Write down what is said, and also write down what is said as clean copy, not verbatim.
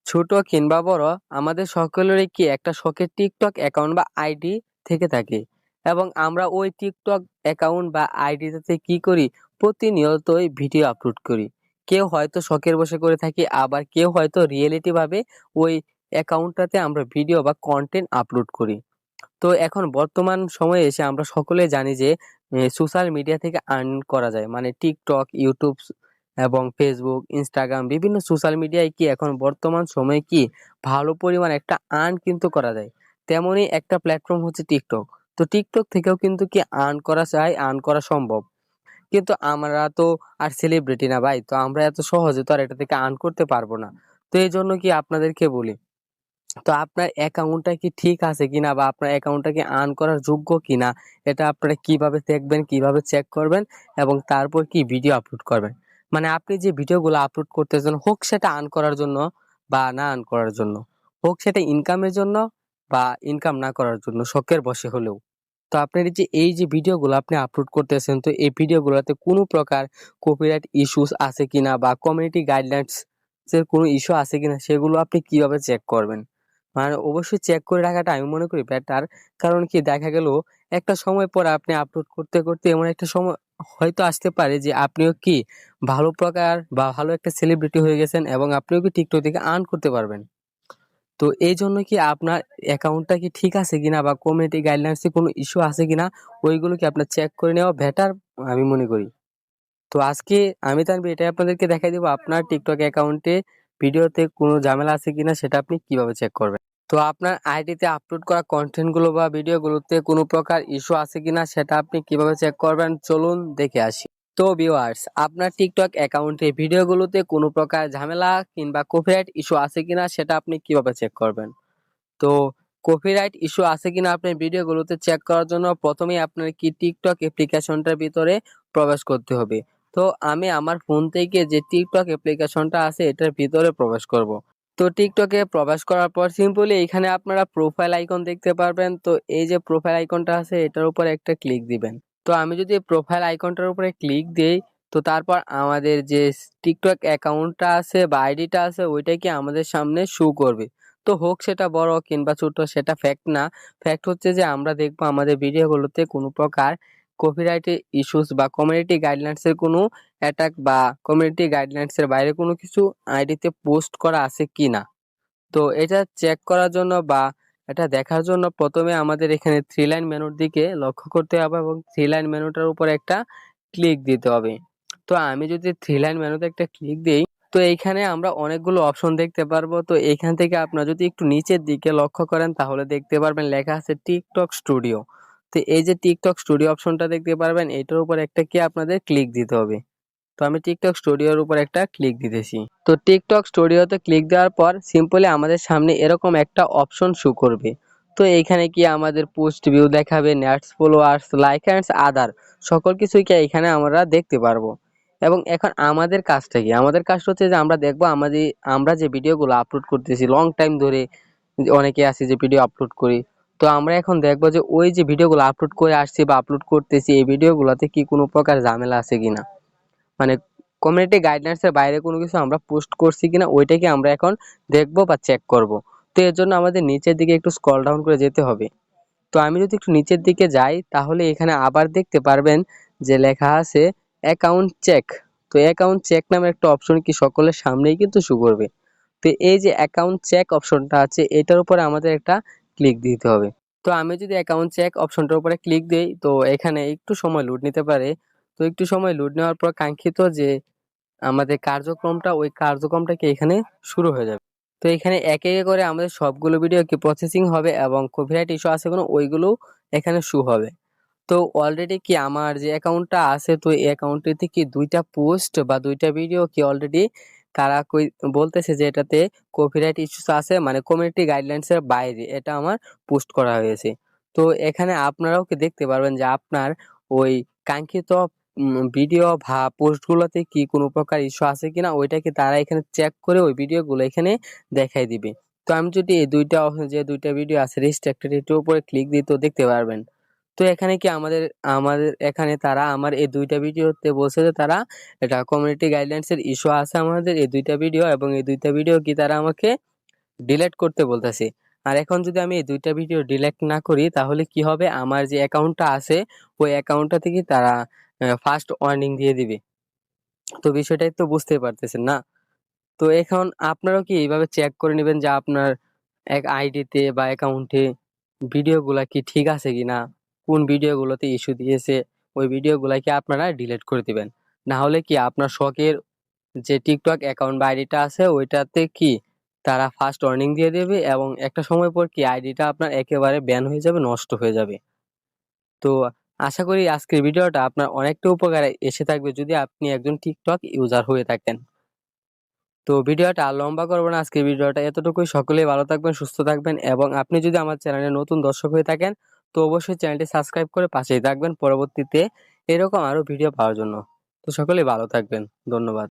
ছোট কিংবা বড়, আমাদের সকলেরই কি একটা শখের টিকটক অ্যাকাউন্ট বা আইডি থেকে থাকে। এবং আমরা ওই টিকটক অ্যাকাউন্ট বা আইডিটাতে কি করি, প্রতিনিয়তই ভিডিও আপলোড করি। কেউ হয়তো শখের বশে করে থাকি, আবার কেউ হয়তো রিয়েলিটি ভাবে ওই অ্যাকাউন্টটাতে আমরা ভিডিও বা কন্টেন্ট আপলোড করি। তো এখন বর্তমান সময়ে এসে আমরা সকলে জানি যে সোশ্যাল মিডিয়া থেকে আর্ন করা যায়, মানে টিকটক, ইউটিউব এবং ফেসবুক, ইনস্টাগ্রাম, বিভিন্ন সোশ্যাল মিডিয়ায় কি এখন বর্তমান সময়ে কি ভালো পরিমাণ একটা আর্ন কিন্তু করা যায়। তেমনই একটা প্ল্যাটফর্ম হচ্ছে টিকটক। তো টিকটক থেকেও কিন্তু কি আর্ন করা যায়, আর্ন করা সম্ভব। কিন্তু আমরা তো আর সেলিব্রিটি না ভাই, তো আমরা এত সহজে তো আর এটা থেকে আর্ন করতে পারবো না। তো এই জন্য কি আপনাদেরকে বলি, তো আপনার অ্যাকাউন্টটা কি ঠিক আছে কিনা বা আপনার অ্যাকাউন্টটা কি আর্ন করার যোগ্য কিনা, এটা আপনারা কিভাবে দেখবেন, কিভাবে চেক করবেন এবং তারপর কি ভিডিও আপলোড করবেন। মানে আপনি যে ভিডিওগুলো আপলোড করতেছেন, হোক সেটা আর্ন করার জন্য বা না আর্ন করার জন্য, হোক সেটা ইনকামের জন্য বা ইনকাম না করার জন্য, শখের বশে হলেও, তো আপনার এই যে ভিডিওগুলো আপনি আপলোড করতেছেন, তো এই ভিডিওগুলোতে কোনো প্রকার কপিরাইট ইস্যুস আছে কিনা বা কমিউনিটি গাইডলাইন্স এর কোনো ইস্যু আছে কিনা, সেগুলো আপনি কিভাবে চেক করবেন। মানে অবশ্যই চেক করে রাখাটা আমি মনে করি বেটার। কারণ কি, দেখা গেল একটা সময় পর আপনি আপলোড করতে করতে এমন একটা সময় হয়তো আসতে পারে যে আপনিও কি ভালো প্রকার বা ভালো একটা সেলিব্রিটি হয়ে গেছেন এবং আপনিও কি টিকটক থেকে আর্ন করতে পারবেন। তো এই জন্য কি আপনার অ্যাকাউন্টটা কি ঠিক আছে কিনা বা কমিউনিটি গাইডলাইন্স এ কোনো ইস্যু আছে কিনা, ওইগুলো কি আপনার চেক করে নেওয়া বেটার আমি মনে করি। তো আজকে আমি তানভীর এটাই আপনাদেরকে দেখাই দিব, আপনার টিকটক অ্যাকাউন্টে ভিডিওতে কোনো ঝামেলা আছে কিনা সেটা আপনি কিভাবে চেক করবেন। তো আপনার আইডিতে আপলোড করা কন্টেন্ট গুলো বা ভিডিওগুলোতে কোনো প্রকার ইস্যু আছে কিনা সেটা আপনি কিভাবে চেক করবেন, চলুন দেখে আসি। তো ভিউয়ার্স, আপনার টিকটক অ্যাকাউন্টে ভিডিওগুলোতে কোনো প্রকার ঝামেলা কিংবা কপিরাইট ইস্যু আছে কিনা সেটা আপনি কিভাবে চেক করবেন। তো কপিরাইট ইস্যু আছে কিনা আপনার ভিডিওগুলোতে চেক করার জন্য প্রথমেই আপনার কি টিকটক অ্যাপ্লিকেশনটার ভিতরে প্রবেশ করতে হবে। তো আমি আমার ফোন থেকে যে টিকটক অ্যাপ্লিকেশনটা আছে এটার ভিতরে প্রবেশ করব। তো টিকটকে প্রবেশ করার পর সিম্পলি এখানে আপনারা প্রোফাইল আইকন দেখতে পারবেন। তো এই যে প্রোফাইল আইকনটা আছে এটার উপর একটা ক্লিক দিবেন। তো আমি যদি প্রোফাইল আইকনটার উপরে ক্লিক দেই, তো তারপর আমাদের যে টিকটক অ্যাকাউন্টটা আছে বা আইডিটা আছে ওইটা কি আমাদের সামনে শো করবে। তো হোক সেটা বড় কিংবা ছোট সেটা ফ্যাক্ট না। ফ্যাক্ট হচ্ছে যে আমরা দেখবো আমাদের ভিডিওগুলোতে কোনো প্রকার কপিরাইট ইস্যুস বা কমিউনিটি গাইডলাইন্স এর কোনো অ্যাটাক বা কমিউনিটি গাইডলাইন্স এর বাইরে কোনো কিছু আইডিতে পোস্ট করা আছে কিনা। তো এটা চেক করার জন্য বা এটা দেখার জন্য প্রথমে আমাদের এখানে থ্রি লাইন মেনুর দিকে লক্ষ্য করতে হবে এবং থ্রি লাইন মেনুটার উপর একটা ক্লিক দিতে হবে। তো আমি যদি থ্রি লাইন মেনুতে একটা ক্লিক দিই, তো এইখানে আমরা অনেকগুলো অপশন দেখতে পারবো। তো এইখান থেকে আপনারা যদি একটু নিচের দিকে লক্ষ্য করেন তাহলে দেখতে পারবেন লেখা আছে টিকটক স্টুডিও। তো এই যে টিকটক স্টুডিও অপশনটা দেখতে পারবেন, এটার উপর একটা কি আপনাদের ক্লিক দিতে হবে। তো আমি টিকটক স্টুডিওর উপর একটা ক্লিক দিতেছি। তো টিকটক স্টুডিওতে ক্লিক দেওয়ার পর সিম্পলি আমাদের সামনে এরকম একটা অপশন শো করবে। তো এইখানে কি আমাদের পোস্ট ভিউ দেখাবে, নেটস, ফলোয়ার্স, লাইক এন্ড আদার সকল কিছুই কি এখানে আমরা দেখতে পারবো। এবং এখন আমাদের কাজটা কি, আমাদের কাজটা হচ্ছে যে আমরা দেখবো আমরা যে ভিডিওগুলো আপলোড করতেছি লং টাইম ধরে, যে অনেকে আছে যে ভিডিও আপলোড করি, তো আমরা এখন দেখবো যে ওই যে ভিডিওগুলো আপলোড করে আসছি বা আপলোড করতেছি এই ভিডিওগুলোতে কি কোনো প্রকার ঝামেলা আছে কিনা, মানে কমিউনিটি গাইডলাইন্স এর বাইরে কোনো কিছু আমরা পোস্ট করছি কিনা ওইটাকে আমরা এখন দেখবো বা চেক করব। তো এর জন্য আমাদের নিচের দিকে একটু স্ক্রল ডাউন করে যেতে হবে। তো আমি যদি একটু নিচের দিকে যাই তাহলে এখানে আবার দেখতে পারবেন যে লেখা আছে অ্যাকাউন্ট চেক। তো অ্যাকাউন্ট চেক নামে একটা অপশন কি সকলের সামনেই কিন্তু শো করবে। তো এই যে অ্যাকাউন্ট চেক অপশনটা আছে এটার উপরে আমাদের একটা ক্লিক দিতে হবে। তো আমি যদি অ্যাকাউন্ট চেক অপশনটার উপরে ক্লিক দেই, তো এখানে একটু সময় লোড নিতে পারে। তো একটু সময় লোড নেওয়ার পর কাঙ্ক্ষিত যে আমাদের কার্যক্রমটা, ওই কার্যক্রমটা কি এখানে শুরু হয়ে যাবে। তো এখানে একে একে করে আমাদের সবগুলো ভিডিও কি প্রসেসিং হবে এবং কপিরাইট ইস্যু আছে কোনো ওইগুলো এখানে শো হবে। তো অলরেডি কি আমার যে অ্যাকাউন্টটা আছে, তো এই অ্যাকাউন্টটিতে কি ২টা পোস্ট বা ২টা ভিডিও কি অলরেডি তারা বলতেছে যে এটাতে কপিরাইট ইস্যুস আছে, মানে কমিউনিটি গাইডলাইন্স এর বাইরে এটা আমার পোস্ট করা হয়েছে। তো এখানে আপনারাও কি দেখতে পারবেন যে আপনার ওই কাঙ্ক্ষিত ভিডিও বা পোস্ট গুলোতে কি কোনো প্রকার ইস্যু আছে কিনা ওইটাকে তারা এখানে চেক করে ওই ভিডিওগুলো এখানে দেখাই দিবে। তো আমি যদি এই যে ২টা ভিডিও আছে রেস্ট্রিক্টেড এটার উপরে ক্লিক দিই তো দেখতে পারবেন। তো এখানে কি আমাদের আমাদের এখানে তারা আমার এই ২টা ভিডিওতে বলছে যে তারা এটা কমিউনিটি গাইডলাইন্স এর ইস্যু আছে আমাদের এই ২টা ভিডিও, এবং এই ২টা ভিডিও কি তারা আমাকে ডিলিট করতে বলতেছি। আর এখন যদি আমি এই ২ টা ভিডিও ডিলিট না করি তাহলে কি হবে? আমার যে অ্যাকাউন্টটা আছে ওই অ্যাকাউন্টটা থেকে তারা ফার্স্ট ওয়ার্নিং দিয়ে দিবে। তো বিষয়টাই তো বুঝতেই পারতেছেন না? তো এখন আপনারাও কি এইভাবে চেক করে নিবেন যে আপনার এক আইডিতে বা অ্যাকাউন্টে ভিডিওগুলা কি ঠিক আছে কিনা? কোন ভিডিওগুলোতে ইস্যু দিয়েছে ওই ভিডিওগুলা কি আপনারা ডিলিট করে দিবেন। না হলে কি আপনার শখের যে TikTok অ্যাকাউন্ট বা আইডিটা আছে ওইটাতে কি তারা ফার্স্ট ওয়ার্নিং দিয়ে দেবে এবং একটা সময় পর কি আইডিটা আপনার একেবারে ব্যান হয়ে যাবে, নষ্ট হয়ে যাবে। তো আশা করি আজকের ভিডিওটা আপনার অনেকটা উপকারে এসে থাকবে যদি আপনি একজন TikTok ইউজার হয়ে থাকেন। তো ভিডিওটা আর লম্বা করব না, আজকের ভিডিওটা এতটুকুই। সকলেই ভালো থাকবেন, সুস্থ থাকবেন এবং আপনি যদি আমার চ্যানেলে নতুন দর্শক হয়ে থাকেন তো অবশ্যই চ্যানেলটি সাবস্ক্রাইব করে পাশেই থাকবেন পরবর্তীতে এরকম আরো ভিডিও পাওয়ার জন্য। তো সকলেই ভালো থাকবেন। ধন্যবাদ।